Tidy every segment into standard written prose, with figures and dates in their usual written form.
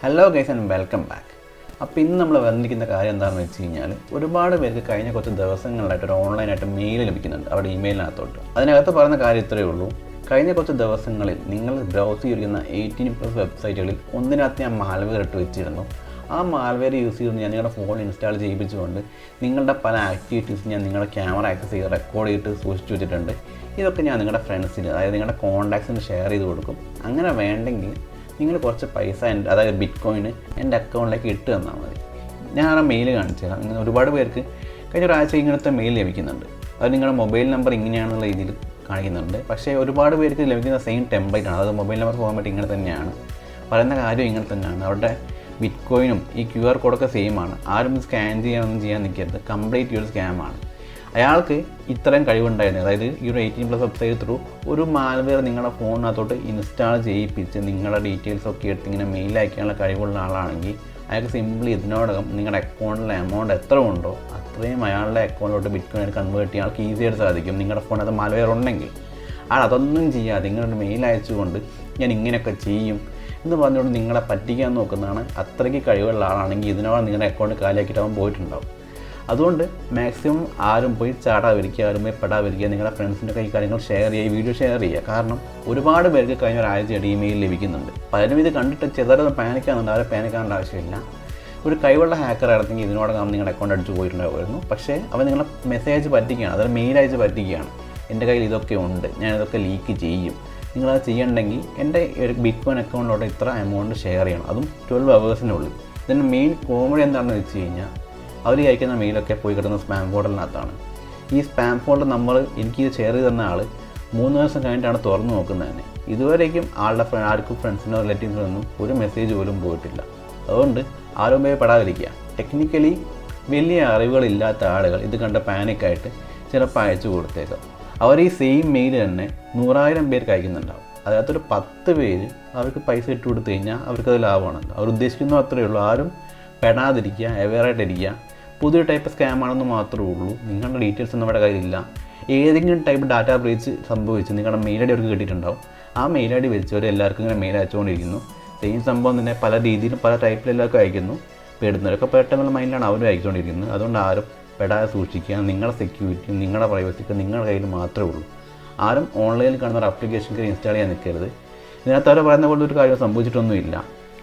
Hello guys and welcome back. അപ്പോൾ ഇന്ന് നമ്മൾ വന്നിരിക്കുന്ന കാര്യം എന്താണെന്ന് വെച്ച് കഴിഞ്ഞാൽ ഒരുപാട് പേർക്ക് കഴിഞ്ഞ കുറച്ച് ദിവസങ്ങളിലായിട്ട് ഒരു ഓൺലൈനായിട്ട് മെയിൽ ലഭിക്കുന്നുണ്ട് അവരുടെ ഇമെയിലിനകത്തോട്ട്. അതിനകത്ത് പറയുന്ന കാര്യം ഇത്രയേ ഉള്ളൂ. കഴിഞ്ഞ കുറച്ച് ദിവസങ്ങളിൽ നിങ്ങൾ ബ്രൗസ് ചെയ്തിരിക്കുന്ന 18+ വെബ്സൈറ്റുകളിൽ ഒന്നിനകത്ത് ഞാൻ മാൽവെയർ ഇട്ട് വെച്ചിരുന്നു. ആ മാൽവെയർ യൂസ് ചെയ്ത് ഞാൻ നിങ്ങളുടെ ഫോൺ ഇൻസ്റ്റാൾ ചെയ്യിപ്പിച്ചുകൊണ്ട് നിങ്ങളുടെ പല ആക്ടിവിറ്റീസ് ഞാൻ നിങ്ങളുടെ ക്യാമറ ആക്സസ് ചെയ്ത് റെക്കോർഡ് ചെയ്തിട്ട് സൂക്ഷിച്ച് വെച്ചിട്ടുണ്ട്. ഇതൊക്കെ ഞാൻ നിങ്ങളുടെ ഫ്രണ്ട്സിന്, അതായത് നിങ്ങളുടെ കോൺടാക്ട്സിന് ഷെയർ ചെയ്ത് കൊടുക്കും. അങ്ങനെ വേണ്ടെങ്കിൽ നിങ്ങൾ കുറച്ച് പൈസ അതായത് ബിറ്റ് കോയിന് എൻ്റെ അക്കൗണ്ടിലേക്ക് ഇട്ട് തന്നാൽ മതി. ഞാൻ ആ മെയിൽ കാണിച്ചു തരാം. ഇങ്ങനെ ഒരുപാട് പേർക്ക് കഴിഞ്ഞ ഒരാഴ്ച ഇങ്ങനത്തെ മെയിൽ ലഭിക്കുന്നുണ്ട്. അത് നിങ്ങളുടെ മൊബൈൽ നമ്പർ ഇങ്ങനെയാണെന്നുള്ള രീതിയിൽ കാണിക്കുന്നുണ്ട്. പക്ഷേ ഒരുപാട് പേർക്ക് ലഭിക്കുന്ന സെയിം ടെംപ്ലേറ്റ് ആണ്. അത് മൊബൈൽ നമ്പർ ഫോർമാറ്റ് ഇങ്ങനെ തന്നെയാണ്, പറയുന്ന കാര്യം ഇങ്ങനെ തന്നെയാണ്. അവരുടെ ബിറ്റ് കോയിനും ഈ QR കോഡൊക്കെ സെയിം ആണ്. ആരും സ്കാൻ ചെയ്യാനൊന്നും ചെയ്യാൻ നിൽക്കരുത്. കംപ്ലീറ്റ് ഈ ഒരു സ്കാമാണ്. അയാൾക്ക് ഇത്രയും കഴിവുണ്ടായിരുന്നു, അതായത് ഈ ഒരു 18+ വെബ്സൈറ്റ് ത്രൂ ഒരു മാൽവെയർ നിങ്ങളുടെ ഫോണിനകത്തോട്ട് ഇൻസ്റ്റാൾ ചെയ്യിപ്പിച്ച് നിങ്ങളുടെ ഡീറ്റെയിൽസൊക്കെ എടുത്ത് ഇങ്ങനെ മെയിൽ അയക്കാനുള്ള കഴിവുള്ള ആളാണെങ്കിൽ അയാൾക്ക് സിംപ്ലി ഇതിനോടകം നിങ്ങളുടെ അക്കൗണ്ടിലെ എമൗണ്ട് എത്ര ഉണ്ടോ അത്രയും അയാളുടെ അക്കൗണ്ടിലോട്ട് ബിറ്റ് കോയിൻ കൺവേർട്ട് ചെയ്യാൻ ആൾക്ക് ഈസിയായിട്ട് സാധിക്കും. നിങ്ങളുടെ ഫോണിനകത്ത് മാൽവെയർ ഉണ്ടെങ്കിൽ അതൊന്നും ചെയ്യാതെ നിങ്ങളുടെ മെയിൽ അയച്ചുകൊണ്ട് ഞാൻ ഇങ്ങനെയൊക്കെ ചെയ്യും എന്ന് പറഞ്ഞുകൊണ്ട് നിങ്ങളെ പറ്റിക്കാൻ നോക്കുന്നതാണ്. അത്രയ്ക്ക് കഴിവുള്ള ആളാണെങ്കിൽ ഇതിനോട് നിങ്ങളുടെ അക്കൗണ്ട് കാലിയാക്കിയിട്ട് അവൻ പോയിട്ടുണ്ടാവും. അതുകൊണ്ട് മാക്സിമം ആരും പോയി ചാടാതിരിക്കുക, ആരും പോയി പെടാതിരിക്കുക. നിങ്ങളുടെ ഫ്രണ്ട്സിൻ്റെ കൈ കാര്യങ്ങൾ ഷെയർ ചെയ്യുക, വീഡിയോ ഷെയർ ചെയ്യുക. കാരണം ഒരുപാട് പേർക്ക് കഴിഞ്ഞ ഒരാഴ്ചയായിട്ട് ഇമെയിൽ ലഭിക്കുന്നുണ്ട്. പലരും ഇത് കണ്ടിട്ട് ചിലരൊന്നും പാനിക്കാനുണ്ട്. അവരെ പാനിക്കാനുള്ള ആവശ്യമില്ല. ഒരു കഴിവുള്ള ഹാക്കർ ആണെങ്കിൽ ഇതിനോടകം നിങ്ങളുടെ അക്കൗണ്ട് അടിച്ച് പോയിട്ടുണ്ടാവുമായിരുന്നു. പക്ഷേ അവൻ നിങ്ങളെ മെസ്സേജ് പറ്റിക്കുകയാണ്, അതായത് മെയിൽ അയച്ച് പറ്റിക്കുകയാണ്. എൻ്റെ കയ്യിൽ ഇതൊക്കെ ഉണ്ട്, ഞാനിതൊക്കെ ലീക്ക് ചെയ്യും, നിങ്ങളത് ചെയ്യണമെങ്കിൽ എൻ്റെ ഒരു ബിറ്റ് കോയിൻ അക്കൗണ്ടിലോട്ട് ഇത്ര എമൗണ്ട് ഷെയർ ചെയ്യണം, അതും 12 ഹവേഴ്സിനുള്ളിൽ. ഇതിൻ്റെ മെയിൻ കോമഡി എന്താണെന്ന് വെച്ച് കഴിഞ്ഞാൽ അവർ അയക്കുന്ന മെയിലൊക്കെ പോയി കിട്ടുന്ന സ്പാം ഫോൾഡറിനകത്താണ്. ഈ സ്പാം ഫോൾഡർ എനിക്കിത് ഷെയർ ചെയ്ത് തന്ന ആൾ 3 ദിവസം കഴിഞ്ഞിട്ടാണ് തുറന്നു നോക്കുന്നത് തന്നെ. ഇതുവരേക്കും ആർക്കും ഫ്രണ്ട്സിനോ റിലേറ്റീവ്സിനോ ഒന്നും ഒരു മെസ്സേജ് പോലും പോയിട്ടില്ല. അതുകൊണ്ട് ആരും ഉപയോഗപ്പെടാതിരിക്കുക. ടെക്നിക്കലി വലിയ അറിവുകളില്ലാത്ത ആളുകൾ ഇത് കണ്ട പാനിക്കായിട്ട് ചിലപ്പോൾ അയച്ചു കൊടുത്തേക്കാം. അവർ ഈ സെയിം മെയിൽ തന്നെ 100,000 പേർക്ക് അയക്കുന്നുണ്ടാവും. അതിനകത്തൊരു 10 പേര് അവർക്ക് പൈസ ഇട്ട് കൊടുത്തു കഴിഞ്ഞാൽ അവർക്കത് ലാഭമാണല്ലോ. അവർ ഉദ്ദേശിക്കുന്നത് അത്രയേ ഉള്ളൂ. ആരും പെടാതിരിക്കുക, അവെയറായിട്ടിരിക്കുക. പുതിയ ടൈപ്പ് സ്കാം ആണെന്ന് മാത്രമേ ഉള്ളൂ. നിങ്ങളുടെ ഡീറ്റെയിൽസ് നമ്മുടെ കയ്യിലില്ല. ഏതെങ്കിലും ടൈപ്പ് ഡാറ്റ ബ്രീച്ച് സംഭവിച്ച് നിങ്ങളുടെ മെയിൽ ഐ ഡി അവർക്ക് കിട്ടിയിട്ടുണ്ടാവും. ആ മെയിൽ ഐ ഡി വെച്ചവർ എല്ലാവർക്കും ഇങ്ങനെ മെയിൽ അയച്ചുകൊണ്ടിരിക്കുന്നു. സെയിം സംഭവം തന്നെ പല രീതിയിലും പല ടൈപ്പിൽ എല്ലാവർക്കും അയക്കുന്നു. പെടുന്നവരൊക്കെ പെട്ടെന്നുള്ള മൈൻഡിലാണ് അവരും അയച്ചുകൊണ്ടിരിക്കുന്നത്. അതുകൊണ്ട് ആരും പെടാതെ സൂക്ഷിക്കുക. നിങ്ങളുടെ സെക്യൂരിറ്റിയും നിങ്ങളുടെ പ്രൈവസിക്ക് നിങ്ങളുടെ കയ്യിൽ മാത്രമേ ഉള്ളൂ. ആരും ഓൺലൈനിൽ കാണുന്ന ഒരു ആപ്ലിക്കേഷൻ ഇൻസ്റ്റാൾ ചെയ്യാൻ നിൽക്കരുത്. ഇതിനകത്ത് അവർ പറയുന്ന പോലെ ഒരു കാര്യം സംഭവിച്ചിട്ടൊന്നുമില്ല.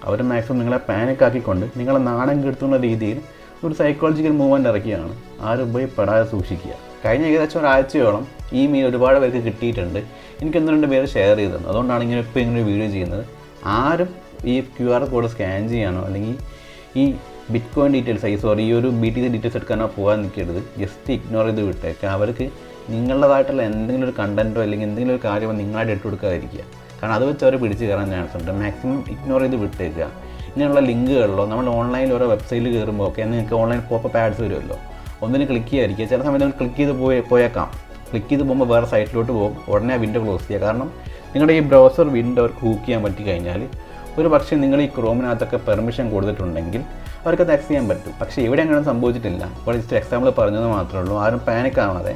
അവർ മാക്സിമം നിങ്ങളെ പാനിക്കാക്കിക്കൊണ്ട് നിങ്ങളെ നാണം കെടുത്തുന്ന രീതിയിൽ ഒരു സൈക്കോളജിക്കൽ മൂവ്മെൻറ്റ് ഇറക്കിയാണ്. ആരും പോയി പെടാതെ സൂക്ഷിക്കുക. കഴിഞ്ഞ ഏകദേശം ഒരാഴ്ചയോളം ഈ മെയിൽ ഒരുപാട് പേർക്ക് കിട്ടിയിട്ടുണ്ട്. എനിക്ക് 1-2 പേര് ഷെയർ ചെയ്തു തന്നു. അതുകൊണ്ടാണ് ഇങ്ങനെ ഒരു വീഡിയോ ചെയ്യുന്നത്. ആരും ഈ QR കോഡ് സ്കാൻ ചെയ്യാനോ അല്ലെങ്കിൽ ഈ ബിറ്റ് കോയിൻ ഡീറ്റെയിൽസ് ഈ ഒരു BTC ഡീറ്റെയിൽസ് എടുക്കാനോ പോകാൻ നിൽക്കരുത്. ജസ്റ്റ് ഇഗ്നോർ ചെയ്ത് വിട്ടേക്കുക. അവർക്ക് നിങ്ങളുടേതായിട്ടുള്ള എന്തെങ്കിലും ഒരു കണ്ടൻറ്റോ അല്ലെങ്കിൽ എന്തെങ്കിലും ഒരു കാര്യമോ നിങ്ങളായിട്ട് ഇട്ട് കൊടുക്കാതിരിക്കുക. കാരണം അത് വെച്ച് അവർ പിടിച്ച് കയറാൻ ചാൻസ് ഉണ്ട്. മാക്സിമം ഇഗ്നോർ ചെയ്ത് വിട്ടേക്കുക. ഇങ്ങനെയുള്ള ലിങ്കുകളിലോ നമ്മൾ ഓൺലൈനിൽ ഓരോ വെബ്സൈറ്റിൽ കയറുമ്പോൾ ഒക്കെ നിങ്ങൾക്ക് ഓൺലൈൻ പോപ്പ് ആഡ്സ് വരുമല്ലോ, ഒന്നിന് ക്ലിക്ക് ചെയ്യാതിരിക്കുക. ചില സമയത്ത് നിങ്ങൾ ക്ലിക്ക് ചെയ്ത് പോയേക്കാം. ക്ലിക്ക് ചെയ്ത് പോകുമ്പോൾ വേറെ സൈറ്റിലോട്ട് പോകും. ഉടനെ ആ വിൻഡോ ക്ലോസ് ചെയ്യുക. കാരണം നിങ്ങളുടെ ഈ ബ്രൗസർ വിൻഡോ അവർക്ക് ഹൂക്ക് ചെയ്യാൻ പറ്റി കഴിഞ്ഞാൽ ഒരു പക്ഷേ നിങ്ങൾ ഈ ക്രോമിനകത്തൊക്കെ പെർമിഷൻ കൊടുത്തിട്ടുണ്ടെങ്കിൽ അവർക്കത് ആക്സസ് ചെയ്യാൻ പറ്റും. പക്ഷേ ഇവിടെ അങ്ങനെ സംഭവിച്ചിട്ടില്ല. ഇപ്പോൾ ജസ്റ്റ് എക്സാമ്പിൾ പറഞ്ഞത് മാത്രമേ ഉള്ളൂ. ആരും പാനിക് ആവാതെ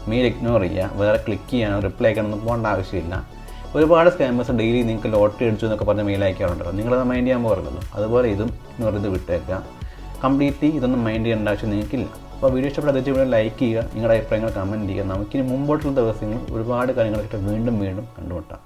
മെയിൽ ഇഗ്നോർ ചെയ്യുക. വേറെ ക്ലിക്ക് ചെയ്യാനോ റിപ്ലൈ അയക്കാനൊന്നും പോകേണ്ട ആവശ്യമില്ല. ഒരുപാട് സ്കാമേഴ്സ് ഡെയിലി നിങ്ങൾക്ക് ലോട്ടറി അടിച്ചു എന്നൊക്കെ പറഞ്ഞ് മെയിൽ അയക്കാറുണ്ടല്ലോ. നിങ്ങളത് മൈൻഡ് ചെയ്യാൻ പോകരുതല്ലോ. അതുപോലെ ഇതും ഇഗ്നോർ ചെയ്ത് വിട്ടേക്കാം. കംപ്ലീറ്റ്ലി ഇതൊന്നും മൈൻഡ് ചെയ്യേണ്ട ആവശ്യം നിങ്ങൾക്കില്ല. അപ്പോൾ വീഡിയോ ഇഷ്ടപ്പെട്ട വീഡിയോ ലൈക്ക് ചെയ്യുക, നിങ്ങളുടെ അഭിപ്രായങ്ങൾ കമൻറ്റ് ചെയ്യുക. നമുക്കിനി മുമ്പോട്ടുള്ള ദിവസങ്ങളിൽ ഒരുപാട് കാര്യങ്ങളൊക്കെ വീണ്ടും കണ്ടുമുട്ടാം.